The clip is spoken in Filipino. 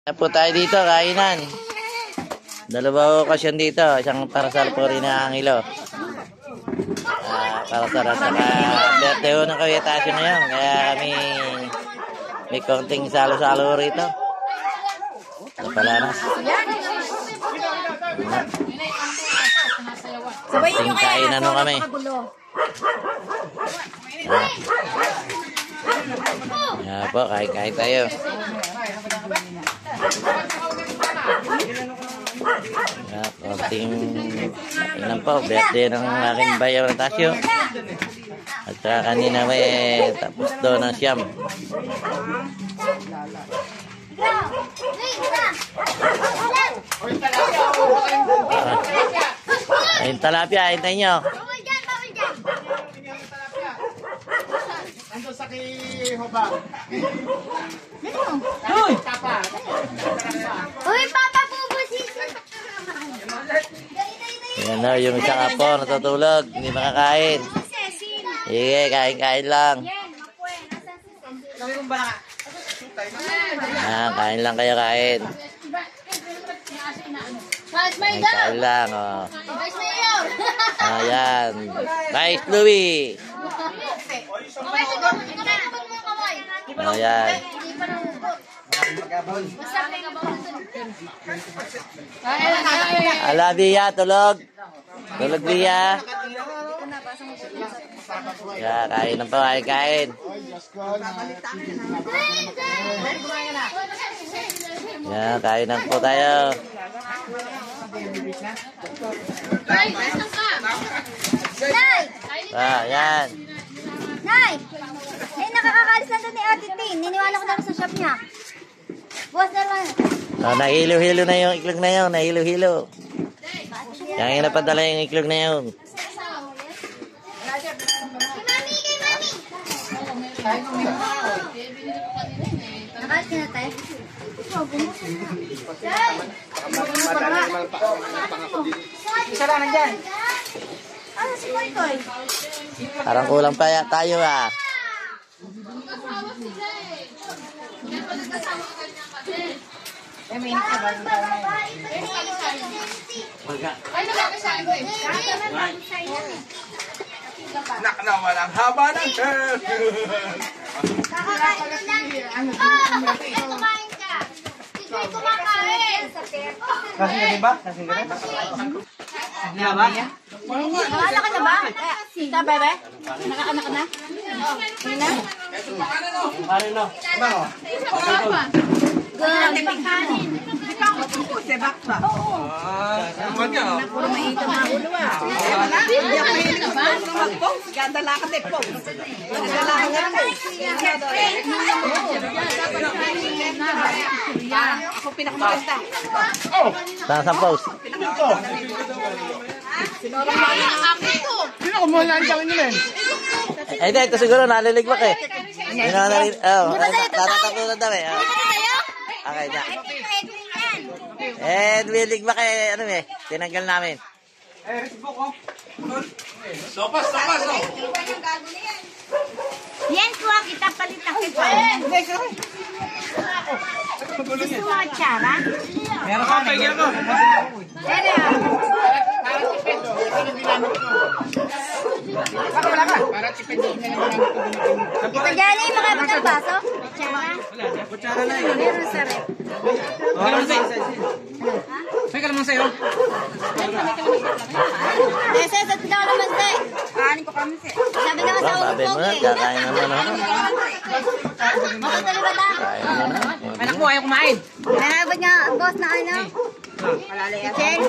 Po tayo dito, kainan. Dalawa okasyon dito. Isang parasal po rin na angilo. Parasal at saka birthday ho ng kawitasyon na yun. Kaya may konting salo-salo rito. Sa Palanas. Konting kainan ho kami. Yan po, kain tayo. Konting ilan po, birthday ng aking bayaw na Tasyo. At saka kanina may tapos doon ng siyam. Ayun talapia, hintayin nyo. Ando sa kihoba. Hoy! Uy, Papa, bubusisin. Yan na, yung isang apo natutulog, hindi makakain. Sige, kain lang. Kain lang kayo, kain. Kain lang, oh. Ayan. Vice Louis. Ayan. Ala, Bia, tulog. Tulog, Bia. Yeah, kain lang po, kain. Yeah, kain lang po tayo. Yan. Nay! Nakakakalis na doon ni Ate Tin. Niniwala ko na sa shop niya. Buwas na lang. Nahilo-hilo na yung iklog na yun. Nahilo-hilo. Yung napadala yung iklog na yun. Kay Mami! Nakalis ka na tayo? Isa lang nandyan. Ano si Koy? Parang kulang pa tayo ah. Na walang haba ng hair. Kakakain lang. Kumain ka. Hindi kumakain. Kasing ka ba? Kasing ka ba? Hindi ba? Nakala ka na ba? Sa bebe? Nakaanak ka na? Hindi na? Marino. Bango. Good. Di pa ako tuko, sebak ba? Naman ka. Puro maita mga ulo ah. Hindi ako mahilig sa mag-pong. Gandala ka din po. Gandala ka nga po. Ako pinakamaganda. Saan sa post? Sino kumuha na ang nyo eh? Ito siguro naliligwak eh. Natatapunan daw eh. Okay na. Nililigwak eh. Ano eh. Tinanggal namin. Sopas. Yan, kuha kita palit na kita. Gusto mo atsara? Meron ka. Pagyan ko. Wala ka. Kita dyan eh, makabit ang baso? Atsara? Kutsara na yun. Meron sa rep. May kalamang sa'yo. Ses, at ikaw naman, Ses. Kanin ko kami sa'yo. Sabi naman sa Sabi mo na, kakain naman ako. Makasali ba ta? Kain mo na. Anak mo, ayaw kumain. Nanabot nga, boss na ano? Palalaya. Jen?